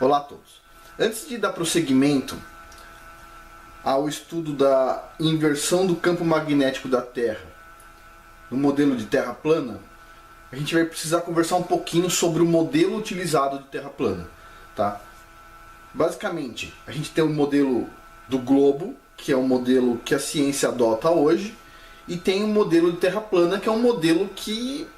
Olá a todos. Antes de dar prosseguimento ao estudo da inversão do campo magnético da Terra no modelo de Terra plana, a gente vai precisar conversar um pouquinho sobre o modelo utilizado de Terra plana, tá? Basicamente, a gente tem o modelo do globo, que é o modelo que a ciência adota hoje, e tem o modelo de Terra plana, que é um modelo que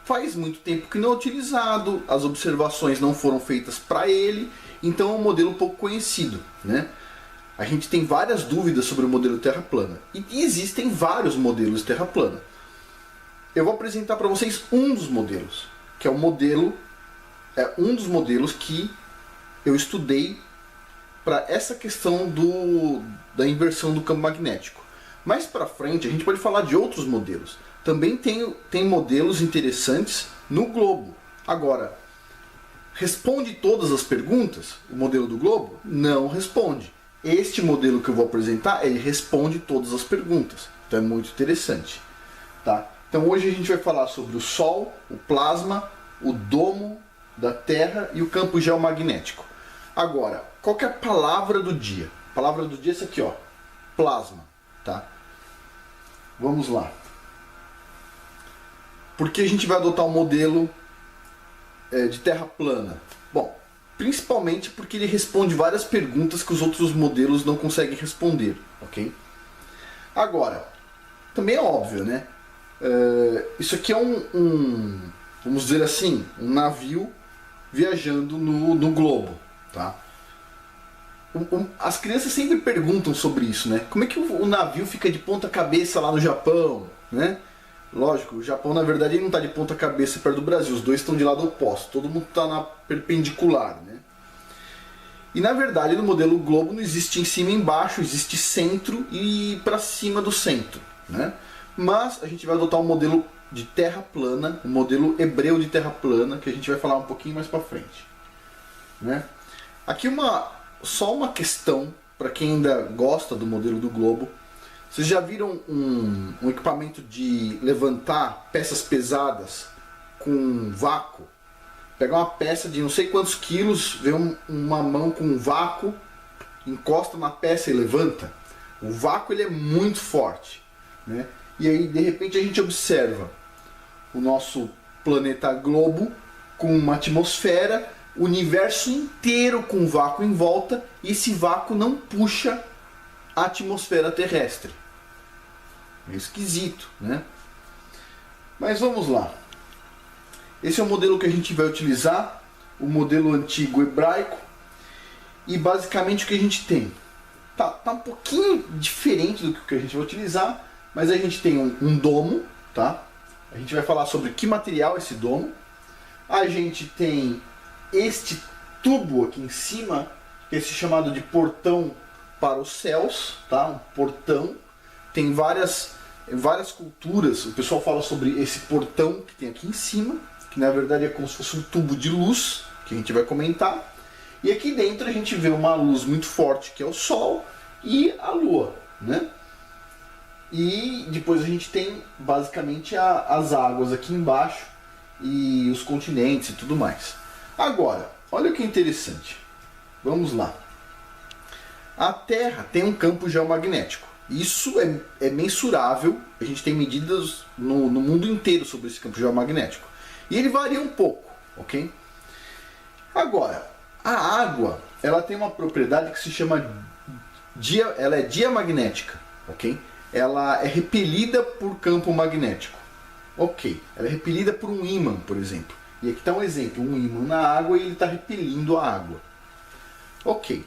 faz muito tempo que não é utilizado, as observações não foram feitas para ele, então é um modelo pouco conhecido, né? A gente tem várias dúvidas sobre o modelo Terra plana, e existem vários modelos de Terra plana. Eu vou apresentar para vocês um dos modelos, que é um dos modelos que eu estudei para essa questão da inversão do campo magnético. Mais para frente a gente pode falar de outros modelos. Também tem modelos interessantes no globo. Agora, responde todas as perguntas o modelo do globo? Não responde. Este modelo que eu vou apresentar, ele responde todas as perguntas. Então é muito interessante, tá? Então hoje a gente vai falar sobre o Sol, o plasma, o domo da Terra e o campo geomagnético. Agora, qual que é a palavra do dia? A palavra do dia é essa aqui, ó, plasma, tá? Vamos lá. Por que a gente vai adotar um modelo de Terra plana? Bom, principalmente porque ele responde várias perguntas que os outros modelos não conseguem responder, ok? Agora, também é óbvio, né? Isso aqui é vamos dizer assim, um navio viajando no globo, tá? As crianças sempre perguntam sobre isso, né? Como é que o navio fica de ponta cabeça lá no Japão, né? Lógico, o Japão na verdade ele não está de ponta cabeça perto do Brasil, os dois estão de lado oposto, todo mundo está na perpendicular, né? E na verdade no modelo globo não existe em cima e embaixo, existe centro e para cima do centro, né? Mas a gente vai adotar um modelo de Terra plana, um modelo hebreu de Terra plana, que a gente vai falar um pouquinho mais para frente, né? Aqui só uma questão para quem ainda gosta do modelo do globo. Vocês já viram um equipamento de levantar peças pesadas com vácuo? Pega uma peça de não sei quantos quilos, vê uma mão com um vácuo, encosta na peça e levanta. O vácuo ele é muito forte, né? E aí de repente a gente observa o nosso planeta globo com uma atmosfera, o universo inteiro com vácuo em volta, e esse vácuo não puxa a atmosfera terrestre. É esquisito, né? Mas vamos lá. Esse é o modelo que a gente vai utilizar, o modelo antigo hebraico, e basicamente o que a gente tem tá um pouquinho diferente do que a gente vai utilizar, mas a gente tem um domo, tá? A gente vai falar sobre que material é esse domo. A gente tem este tubo aqui em cima, esse chamado de portão para os céus, tá? Um portão. Tem várias culturas, o pessoal fala sobre esse portão que tem aqui em cima, que na verdade é como se fosse um tubo de luz, que a gente vai comentar. E aqui dentro a gente vê uma luz muito forte, que é o Sol, e a Lua, né? E depois a gente tem basicamente as águas aqui embaixo e os continentes e tudo mais. Agora, olha o que é interessante. Vamos lá. A Terra tem um campo geomagnético. Isso é mensurável. A gente tem medidas no mundo inteiro sobre esse campo geomagnético. E ele varia um pouco, ok? Agora, a água, ela tem uma propriedade que se chama ela é diamagnética, ok? Ela é repelida por campo magnético. Ok, ela é repelida por um ímã, por exemplo. E aqui está um exemplo, um ímã na água e ele está repelindo a água. Ok.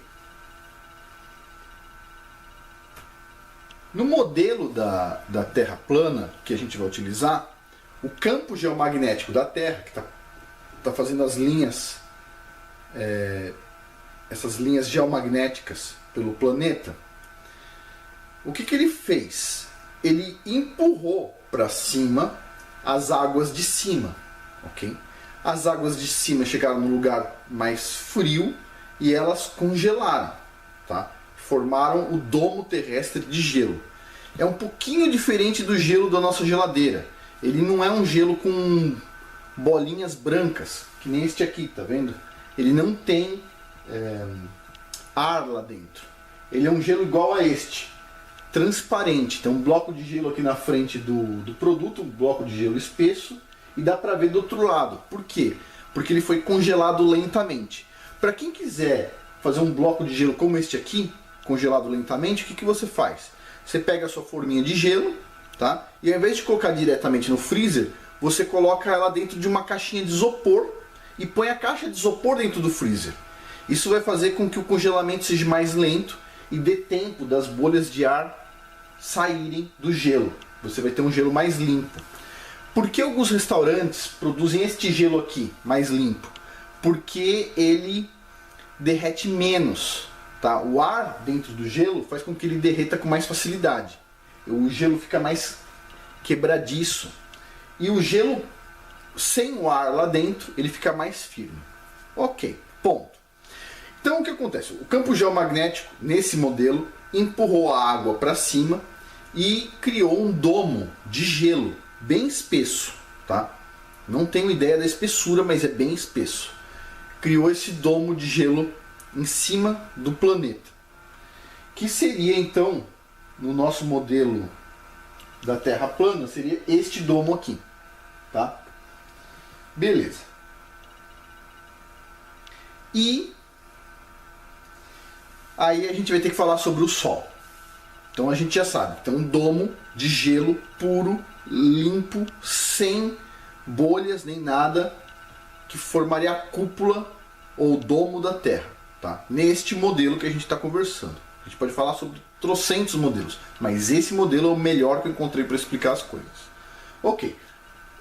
No modelo da Terra plana que a gente vai utilizar, o campo geomagnético da Terra, que está fazendo as linhas, essas linhas geomagnéticas pelo planeta, o que ele fez? Ele empurrou para cima as águas de cima, ok? As águas de cima chegaram num lugar mais frio e elas congelaram, tá? Formaram o domo terrestre de gelo. É um pouquinho diferente do gelo da nossa geladeira. Ele não é um gelo com bolinhas brancas, que nem este aqui, tá vendo? Ele não tem ar lá dentro. Ele é um gelo igual a este, transparente. Tem um bloco de gelo aqui na frente do produto, um bloco de gelo espesso, e dá para ver do outro lado. Por quê? Porque ele foi congelado lentamente. Para quem quiser fazer um bloco de gelo como este aqui, congelado lentamente, o que você faz? Você pega a sua forminha de gelo, tá? E ao invés de colocar diretamente no freezer, você coloca ela dentro de uma caixinha de isopor e põe a caixa de isopor dentro do freezer. Isso vai fazer com que o congelamento seja mais lento e dê tempo das bolhas de ar saírem do gelo. Você vai ter um gelo mais limpo. Por que alguns restaurantes produzem este gelo aqui, mais limpo? Porque ele derrete menos. Tá? O ar dentro do gelo faz com que ele derreta com mais facilidade. O gelo fica mais quebradiço. E o gelo sem o ar lá dentro, ele fica mais firme. Ok, ponto. Então o que acontece? O campo geomagnético, nesse modelo, empurrou a água para cima e criou um domo de gelo bem espesso. Tá? Não tenho ideia da espessura, mas é bem espesso. Criou esse domo de gelo em cima do planeta. Que seria então, no nosso modelo da Terra plana, seria este domo aqui. Tá? Beleza. E aí a gente vai ter que falar sobre o Sol. Então a gente já sabe, tem um domo de gelo puro, limpo, sem bolhas nem nada, que formaria a cúpula ou domo da Terra. Tá? Neste modelo que a gente está conversando. A gente pode falar sobre trocentos modelos, mas esse modelo é o melhor que eu encontrei para explicar as coisas. Ok,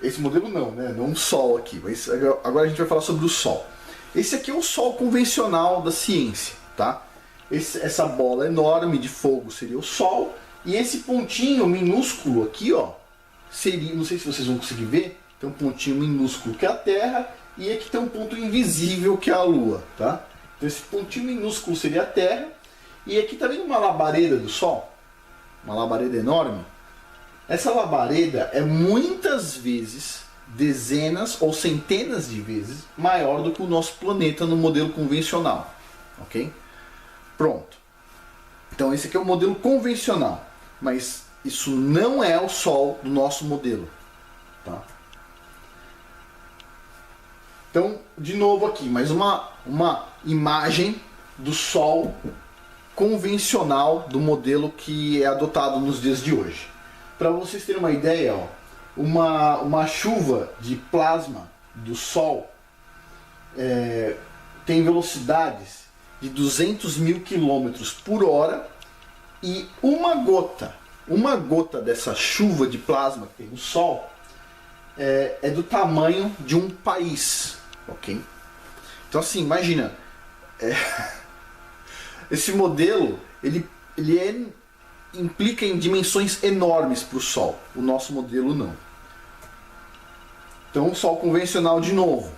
esse modelo não, né? Não um Sol aqui, mas agora a gente vai falar sobre o Sol. Esse aqui é o Sol convencional da ciência, tá? Essa bola enorme de fogo seria o Sol, e esse pontinho minúsculo aqui, ó, seria, não sei se vocês vão conseguir ver, tem um pontinho minúsculo que é a Terra, e aqui tem um ponto invisível que é a Lua, tá? Então esse pontinho minúsculo seria a Terra, e aqui tá vendo uma labareda do Sol? Uma labareda enorme? Essa labareda é muitas vezes, dezenas ou centenas de vezes, maior do que o nosso planeta no modelo convencional. Ok? Pronto. Então esse aqui é o modelo convencional, mas isso não é o Sol do nosso modelo. Tá? Então, de novo aqui, mais uma imagem do Sol convencional do modelo que é adotado nos dias de hoje. Para vocês terem uma ideia, ó, uma chuva de plasma do Sol tem velocidades de 200 mil quilômetros por hora, e uma gota dessa chuva de plasma que tem no Sol é do tamanho de um país. Ok? Então assim, imagina, esse modelo ele implica em dimensões enormes para o Sol. O nosso modelo não. Então o Sol convencional de novo.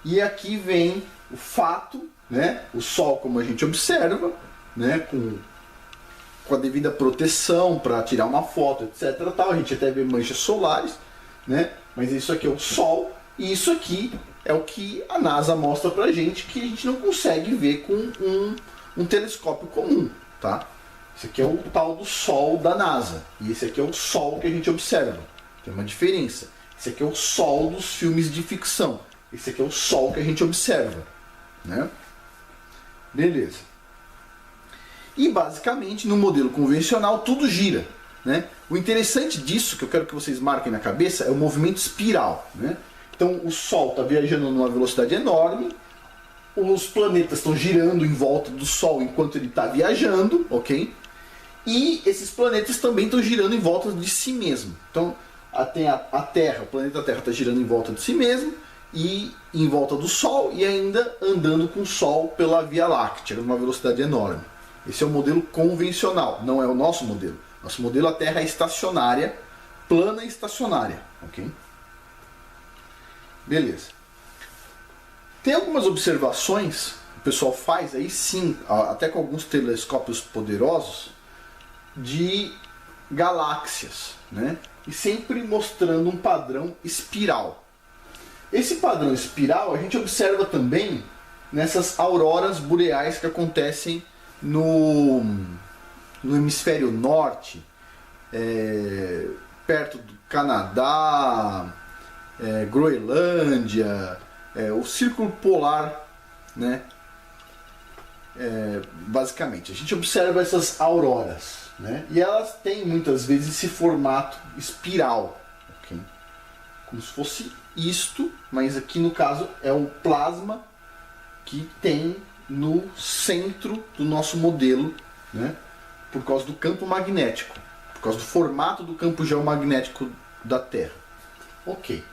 E aqui vem o fato, né? O Sol como a gente observa, né? Com a devida proteção para tirar uma foto, etc. Tal. A gente até vê manchas solares, né? Mas isso aqui é o Sol, e isso aqui é o que a NASA mostra pra gente, que a gente não consegue ver com um telescópio comum, tá? Esse aqui é o tal do Sol da NASA, e esse aqui é o Sol que a gente observa. Tem uma diferença. Esse aqui é o Sol dos filmes de ficção. Esse aqui é o Sol que a gente observa, né? Beleza. E basicamente no modelo convencional tudo gira, né? O interessante disso, que eu quero que vocês marquem na cabeça, é o movimento espiral, né? Então o Sol está viajando numa velocidade enorme, os planetas estão girando em volta do Sol enquanto ele está viajando, ok? E esses planetas também estão girando em volta de si mesmo. Então tem a Terra, o planeta Terra está girando em volta de si mesmo e em volta do Sol, e ainda andando com o Sol pela Via Láctea, numa velocidade enorme. Esse é o modelo convencional, não é o nosso modelo. Nosso modelo, a Terra é estacionária, plana e estacionária, ok? Beleza. Tem algumas observações que o pessoal faz aí sim, até com alguns telescópios poderosos, de galáxias, né? E sempre mostrando um padrão espiral. Esse padrão espiral a gente observa também nessas auroras boreais que acontecem no hemisfério norte, perto do Canadá, Groenlândia, o Círculo Polar, né? Basicamente, a gente observa essas auroras, né? E elas têm muitas vezes esse formato espiral, okay? Como se fosse isto, mas aqui no caso é o plasma que tem no centro do nosso modelo, né? Por causa do campo magnético, por causa do formato do campo geomagnético da Terra. Ok,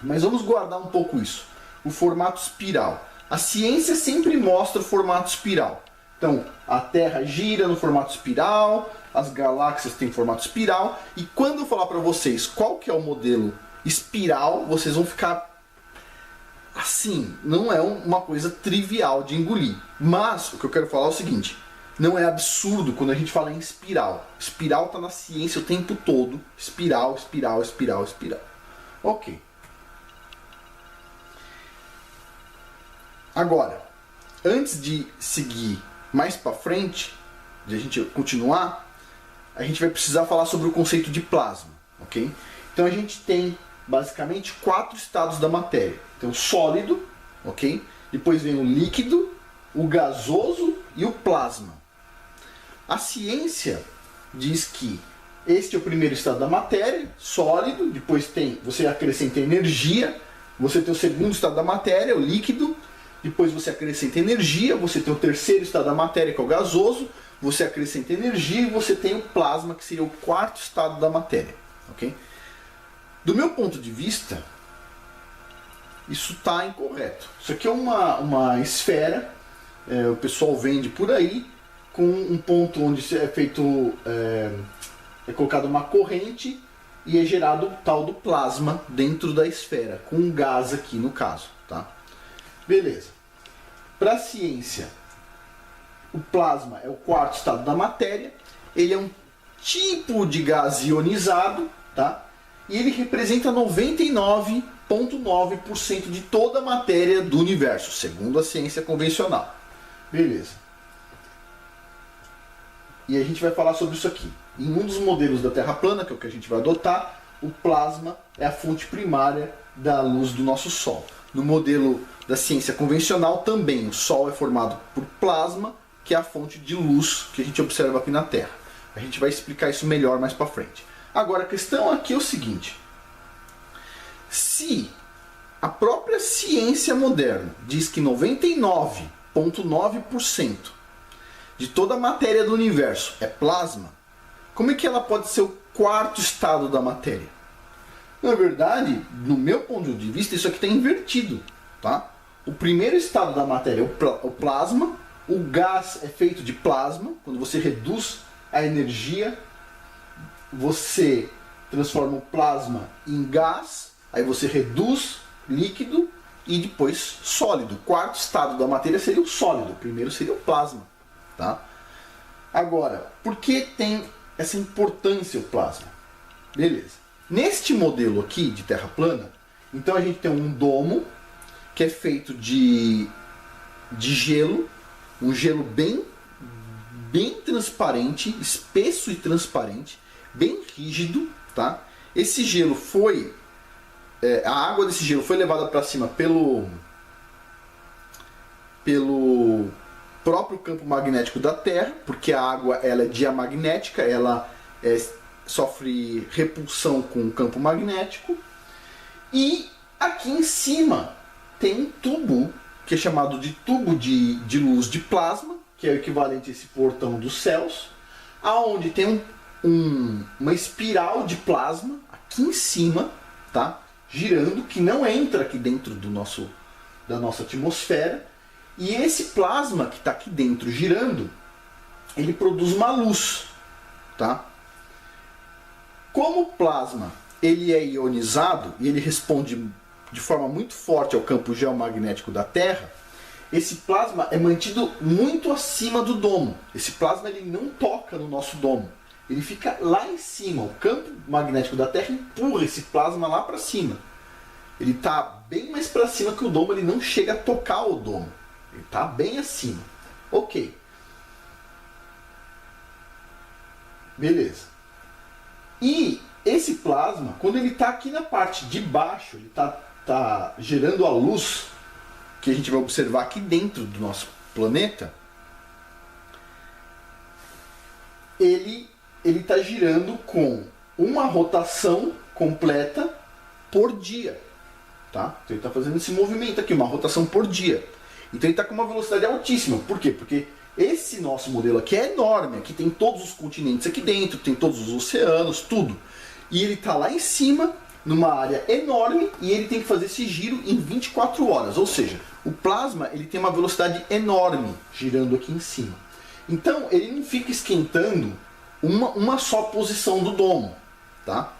mas vamos guardar um pouco isso, o formato espiral. A ciência sempre mostra o formato espiral. Então, a Terra gira no formato espiral, as galáxias têm formato espiral, e quando eu falar para vocês qual que é o modelo espiral, vocês vão ficar assim, não é uma coisa trivial de engolir. Mas o que eu quero falar é o seguinte, não é absurdo quando a gente fala em espiral. Espiral está na ciência o tempo todo. Espiral, espiral, espiral, espiral. Ok. Agora, antes de seguir mais para frente, de a gente continuar, a gente vai precisar falar sobre o conceito de plasma, ok? Então a gente tem basicamente 4 estados da matéria. Tem o sólido, ok? Depois vem o líquido, o gasoso e o plasma. A ciência diz que este é o primeiro estado da matéria, sólido, depois você acrescenta energia, você tem o segundo estado da matéria, o líquido, depois você acrescenta energia, você tem o terceiro estado da matéria, que é o gasoso, você acrescenta energia e você tem o plasma, que seria o quarto estado da matéria. Okay? Do meu ponto de vista, isso está incorreto. Isso aqui é uma esfera, o pessoal vende por aí, com um ponto onde é feito, é colocada uma corrente e é gerado o tal do plasma dentro da esfera, com um gás aqui no caso. Tá? Beleza. Para a ciência, o plasma é o quarto estado da matéria, ele é um tipo de gás ionizado, tá? E ele representa 99,9% de toda a matéria do universo, segundo a ciência convencional. Beleza. E a gente vai falar sobre isso aqui. Em um dos modelos da Terra plana, que é o que a gente vai adotar, o plasma é a fonte primária da luz do nosso Sol. No modelo da ciência convencional também o Sol é formado por plasma, que é a fonte de luz que a gente observa aqui na Terra. A gente vai explicar isso melhor mais para frente. Agora a questão aqui é o seguinte: se a própria ciência moderna diz que 99,9% de toda a matéria do universo é plasma, como é que ela pode ser o quarto estado da matéria? Na verdade, no meu ponto de vista, isso aqui está invertido. Tá? O primeiro estado da matéria é o plasma, o gás é feito de plasma, quando você reduz a energia, você transforma o plasma em gás, aí você reduz líquido e depois sólido. O quarto estado da matéria seria o sólido, o primeiro seria o plasma. Tá? Agora, por que tem essa importância o plasma? Beleza. Neste modelo aqui de Terra plana, então a gente tem um domo que é feito de gelo, um gelo bem transparente, espesso e transparente, bem rígido, tá? Esse gelo foi, a água desse gelo foi levada para cima pelo próprio campo magnético da Terra, porque a água ela é diamagnética, ela sofre repulsão com o campo magnético, e aqui em cima tem um tubo que é chamado de tubo de luz de plasma, que é o equivalente a esse portão dos céus, aonde tem uma espiral de plasma aqui em cima, tá? Girando, que não entra aqui dentro da nossa atmosfera, e esse plasma que está aqui dentro girando, ele produz uma luz, tá? Como o plasma ele é ionizado e ele responde de forma muito forte ao campo geomagnético da Terra, esse plasma é mantido muito acima do domo. Esse plasma ele não toca no nosso domo, ele fica lá em cima. O campo magnético da Terra empurra esse plasma lá para cima. Ele está bem mais para cima que o domo, ele não chega a tocar o domo. Ele está bem acima. Ok. Beleza. E esse plasma, quando ele está aqui na parte de baixo, ele está gerando a luz que a gente vai observar aqui dentro do nosso planeta, ele está girando com uma rotação completa por dia. Tá? Então ele está fazendo esse movimento aqui, uma rotação por dia. Então ele está com uma velocidade altíssima. Por quê? Porque esse nosso modelo aqui é enorme. Aqui tem todos os continentes aqui dentro, tem todos os oceanos, tudo. E ele está lá em cima, numa área enorme, e ele tem que fazer esse giro em 24 horas. Ou seja, o plasma ele tem uma velocidade enorme girando aqui em cima. Então ele não fica esquentando uma só posição do domo. Tá?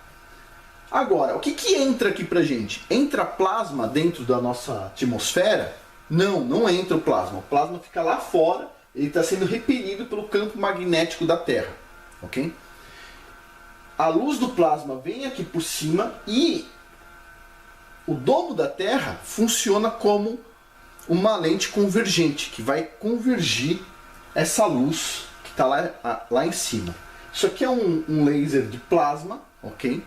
Agora, o que entra aqui pra gente? Entra plasma dentro da nossa atmosfera? Não, não entra o plasma. O plasma fica lá fora, ele está sendo repelido pelo campo magnético da Terra. Ok? A luz do plasma vem aqui por cima e o domo da Terra funciona como uma lente convergente, que vai convergir essa luz que está lá em cima. Isso aqui é um laser de plasma, ok?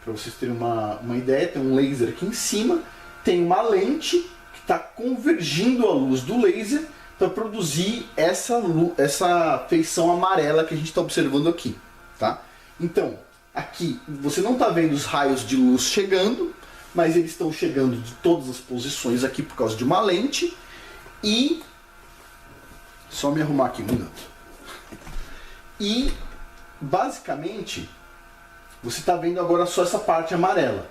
Para vocês terem uma ideia, tem um laser aqui em cima, tem uma lente que está convergindo a luz do laser para produzir essa feição amarela que a gente está observando aqui. Tá? Então, aqui você não está vendo os raios de luz chegando, mas eles estão chegando de todas as posições aqui por causa de uma lente. E só me arrumar aqui um minuto. E basicamente você está vendo agora só essa parte amarela.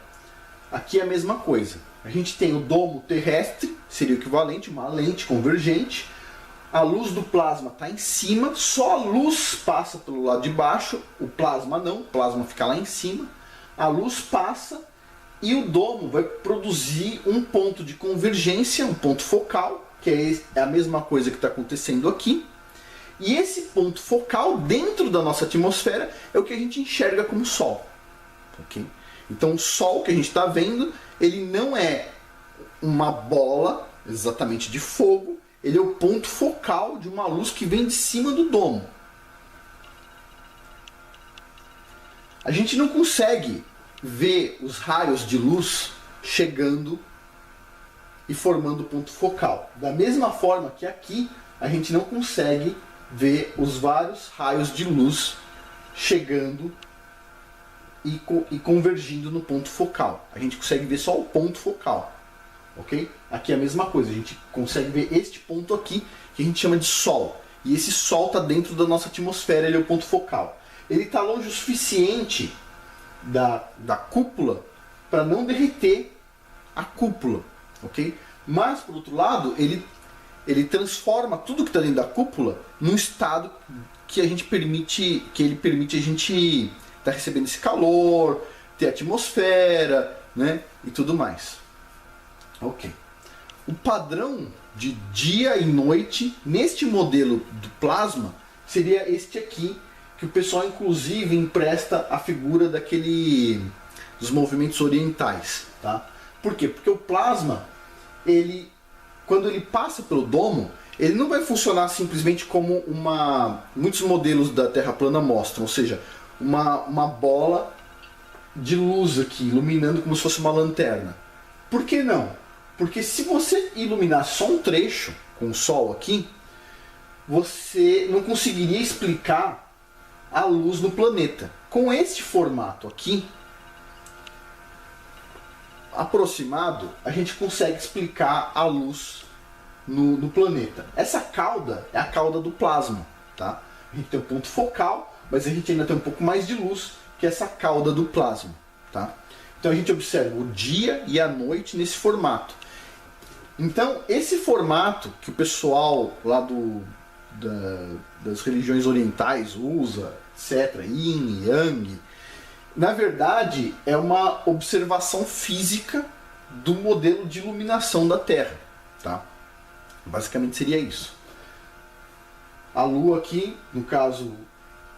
Aqui é a mesma coisa. A gente tem o domo terrestre, seria o equivalente, uma lente convergente. A luz do plasma está em cima, só a luz passa pelo lado de baixo, o plasma não, o plasma fica lá em cima. A luz passa e o domo vai produzir um ponto de convergência, um ponto focal, que é a mesma coisa que está acontecendo aqui. E esse ponto focal dentro da nossa atmosfera é o que a gente enxerga como Sol. Okay? Então o Sol que a gente está vendo, ele não é uma bola exatamente de fogo, ele é o ponto focal de uma luz que vem de cima do domo. A gente não consegue ver os raios de luz chegando e formando o ponto focal. Da mesma forma que aqui a gente não consegue ver os vários raios de luz chegando e convergindo no ponto focal. A gente consegue ver só o ponto focal. Ok? Aqui é a mesma coisa, a gente consegue ver este ponto aqui, que a gente chama de Sol. E esse Sol está dentro da nossa atmosfera, ele é o ponto focal. Ele está longe o suficiente da cúpula para não derreter a cúpula. Ok? Mas, por outro lado, ele transforma tudo que está dentro da cúpula num estado que ele permite a gente estar recebendo esse calor, ter atmosfera, né, e tudo mais. Ok. O padrão de dia e noite neste modelo do plasma seria este aqui, que o pessoal inclusive empresta a figura dos movimentos orientais. Tá? Por quê? Porque o plasma, quando ele passa pelo domo, ele não vai funcionar simplesmente como muitos modelos da Terra plana mostram, ou seja, uma bola de luz aqui, iluminando como se fosse uma lanterna. Por que não? Porque se você iluminar só um trecho com o Sol aqui, você não conseguiria explicar a luz no planeta. Com este formato aqui, aproximado, a gente consegue explicar a luz no planeta. Essa cauda é a cauda do plasma. Tá? A gente tem um ponto focal, mas a gente ainda tem um pouco mais de luz, que é essa cauda do plasma. Tá? Então a gente observa o dia e a noite nesse formato. Então esse formato que o pessoal lá das religiões orientais usa, etc., Yin, Yang, na verdade é uma observação física do modelo de iluminação da Terra. Tá? Basicamente seria isso. A Lua aqui, no caso,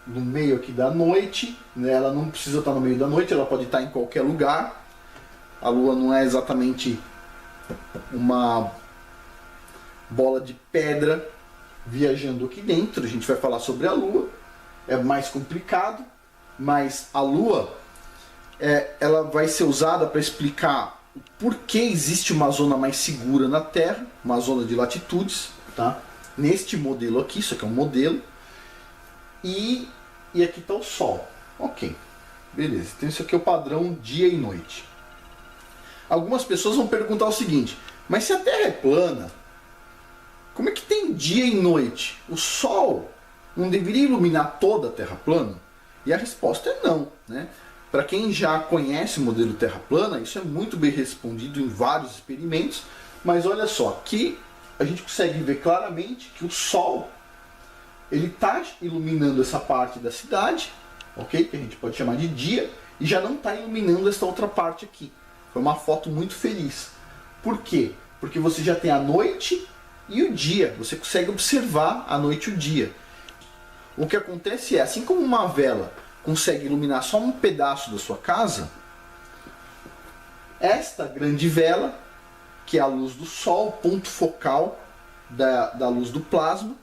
no meio aqui da noite, né, ela não precisa estar no meio da noite, ela pode estar em qualquer lugar. A Lua não é exatamente bola de pedra viajando aqui dentro. A gente vai falar sobre a Lua, é mais complicado, mas a Lua ela vai ser usada para explicar o porquê existe uma zona mais segura na Terra, uma zona de latitudes, tá? Neste modelo aqui, isso aqui é um modelo, e aqui está o Sol. Ok, beleza, então isso aqui é o padrão dia e noite. Algumas pessoas vão perguntar o seguinte: mas se a Terra é plana, como é que tem dia e noite? O Sol não deveria iluminar toda a Terra plana? E a resposta é não, né? Para quem já conhece o modelo Terra plana, isso é muito bem respondido em vários experimentos, mas olha só, aqui a gente consegue ver claramente que o Sol ele está iluminando essa parte da cidade, ok? Que a gente pode chamar de dia, e já não está iluminando essa outra parte aqui. Foi uma foto muito feliz. Por quê? Porque você já tem a noite e o dia. Você consegue observar a noite e o dia. O que acontece é, assim como uma vela consegue iluminar só um pedaço da sua casa, esta grande vela, que é a luz do Sol, ponto focal da luz do plasma,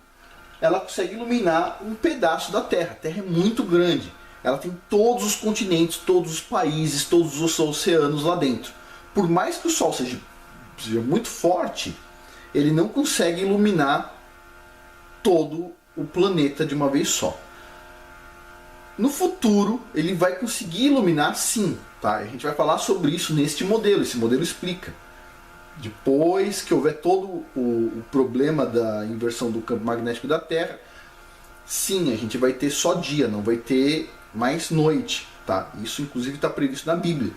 ela consegue iluminar um pedaço da Terra. A Terra é muito grande. Ela tem todos os continentes, todos os países, todos os oceanos lá dentro. Por mais que o Sol seja muito forte, ele não consegue iluminar todo o planeta de uma vez só. No futuro, ele vai conseguir iluminar sim, tá? A gente vai falar sobre isso neste modelo. Esse modelo explica. Depois que houver todo o problema da inversão do campo magnético da Terra, sim, a gente vai ter só dia, não vai ter mais noite, tá? Isso inclusive está previsto na Bíblia.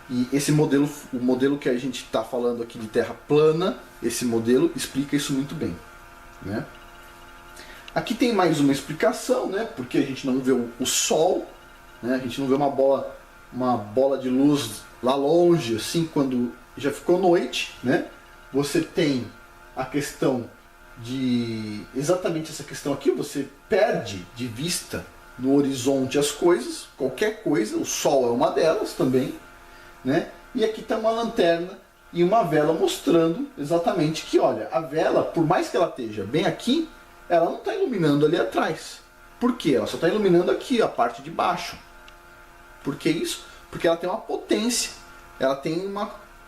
E esse modelo, o modelo que a gente está falando aqui de Terra plana, esse modelo explica isso muito bem, né? Aqui tem mais uma explicação, né? Porque a gente não vê o Sol, né? A gente não vê uma bola de luz lá longe, assim, quando já ficou noite, né? Você tem a questão de exatamente essa questão aqui, você perde de vista no horizonte as coisas, qualquer coisa, o Sol é uma delas também, né? E aqui está uma lanterna e uma vela mostrando exatamente que, olha, a vela, por mais que ela esteja bem aqui, ela não está iluminando ali atrás. Por quê? Ela só está iluminando aqui, a parte de baixo. Por que isso? Porque ela tem uma potência, ela tem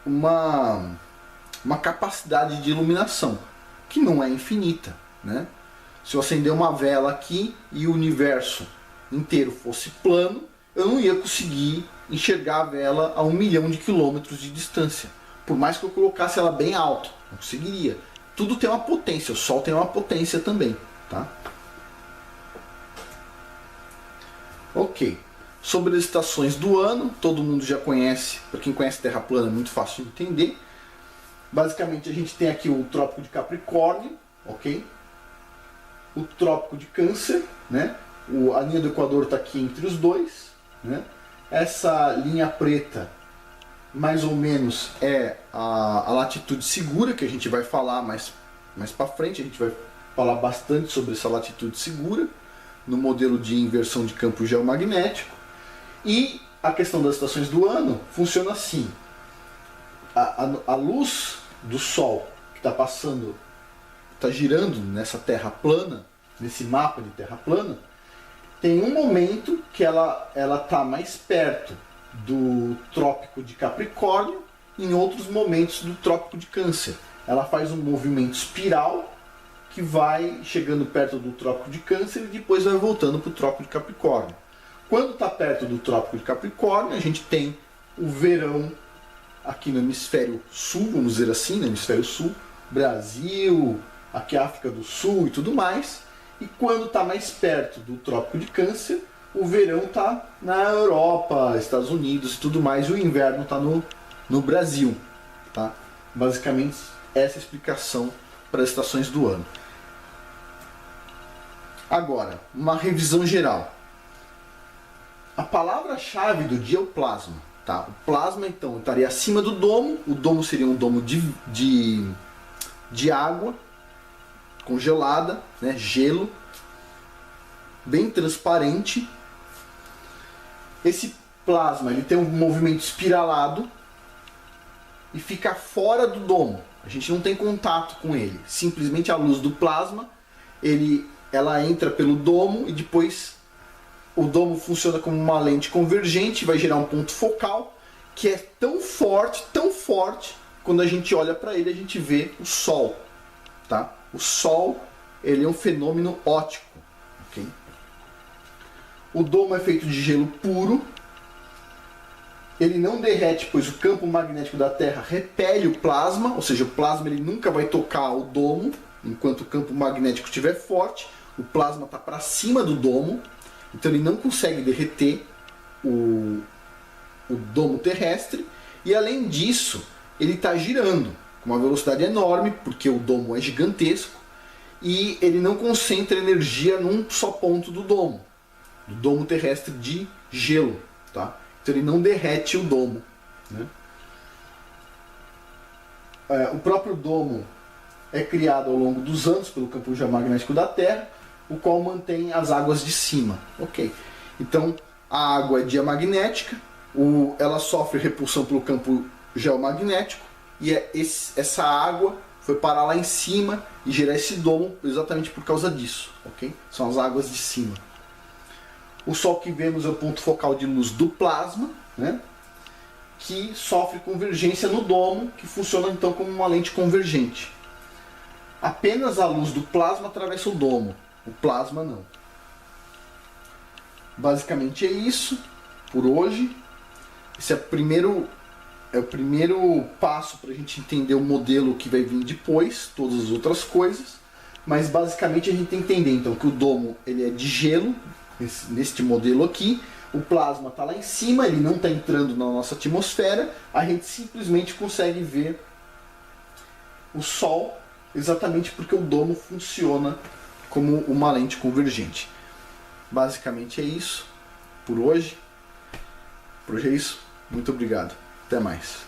uma capacidade de iluminação que não é infinita, né? Se eu acender uma vela aqui e o universo inteiro fosse plano, eu não ia conseguir enxergar a vela a 1 milhão de quilômetros de distância. Por mais que eu colocasse ela bem alto, não conseguiria. Tudo tem uma potência, o Sol tem uma potência também, tá? Ok. Sobre as estações do ano, todo mundo já conhece. Para quem conhece Terra plana é muito fácil de entender. Basicamente a gente tem aqui o Trópico de Capricórnio, ok? O Trópico de Câncer, né? A linha do Equador está aqui entre os dois, né? Essa linha preta, mais ou menos, é a latitude segura, que a gente vai falar mais para frente. A gente vai falar bastante sobre essa latitude segura no modelo de inversão de campo geomagnético. E a questão das estações do ano funciona assim. A luz do Sol que está passando, está girando nessa Terra plana, nesse mapa de Terra plana, tem um momento que ela está mais perto do Trópico de Capricórnio, em outros momentos do Trópico de Câncer. Ela faz um movimento espiral que vai chegando perto do Trópico de Câncer e depois vai voltando para o Trópico de Capricórnio. Quando está perto do Trópico de Capricórnio, a gente tem o verão aqui no hemisfério sul, vamos dizer assim, no hemisfério sul, Brasil, aqui África do Sul e tudo mais. E quando está mais perto do Trópico de Câncer, o verão está na Europa, Estados Unidos e tudo mais, e o inverno está no Brasil. Tá? Basicamente, essa é a explicação para as estações do ano. Agora, uma revisão geral. A palavra-chave do dia é o plasma. Tá? O plasma, então, estaria acima do domo. O domo seria um domo de água congelada, né? Gelo, bem transparente. Esse plasma ele tem um movimento espiralado e fica fora do domo. A A gente não tem contato com ele. Simplesmente a luz do plasma, ela entra pelo domo e depois o domo funciona como uma lente convergente, vai gerar um ponto focal que é tão forte, quando a gente olha para ele, a gente vê o Sol. Tá? O Sol, ele é um fenômeno óptico. Okay? O domo é feito de gelo puro. Ele não derrete, pois o campo magnético da Terra repele o plasma, ou seja, o plasma ele nunca vai tocar o domo, enquanto o campo magnético estiver forte. O plasma está para cima do domo, então ele não consegue derreter o domo terrestre. E além disso, ele está girando com uma velocidade enorme, porque o domo é gigantesco, e ele não concentra energia num só ponto do domo terrestre de gelo. Tá? Então ele não derrete o domo. Né? O próprio domo é criado ao longo dos anos pelo campo geomagnético da Terra, o qual mantém as águas de cima. Okay. Então a água é diamagnética, ela sofre repulsão pelo campo geomagnético, e essa água foi parar lá em cima e gerar esse domo exatamente por causa disso. Okay? São as águas de cima. O Sol que vemos é o ponto focal de luz do plasma, né? Que sofre convergência no domo, que funciona então como uma lente convergente. Apenas a luz do plasma atravessa o domo, o plasma não. Basicamente é isso por hoje. Esse é o primeiro passo para a gente entender o modelo que vai vir depois, todas as outras coisas. Mas basicamente a gente tem que entender então que o domo ele é de gelo, neste modelo aqui, o plasma está lá em cima, ele não está entrando na nossa atmosfera, a gente simplesmente consegue ver o Sol exatamente porque o domo funciona como uma lente convergente. Basicamente é isso por hoje. Por hoje é isso. Muito obrigado. Até mais.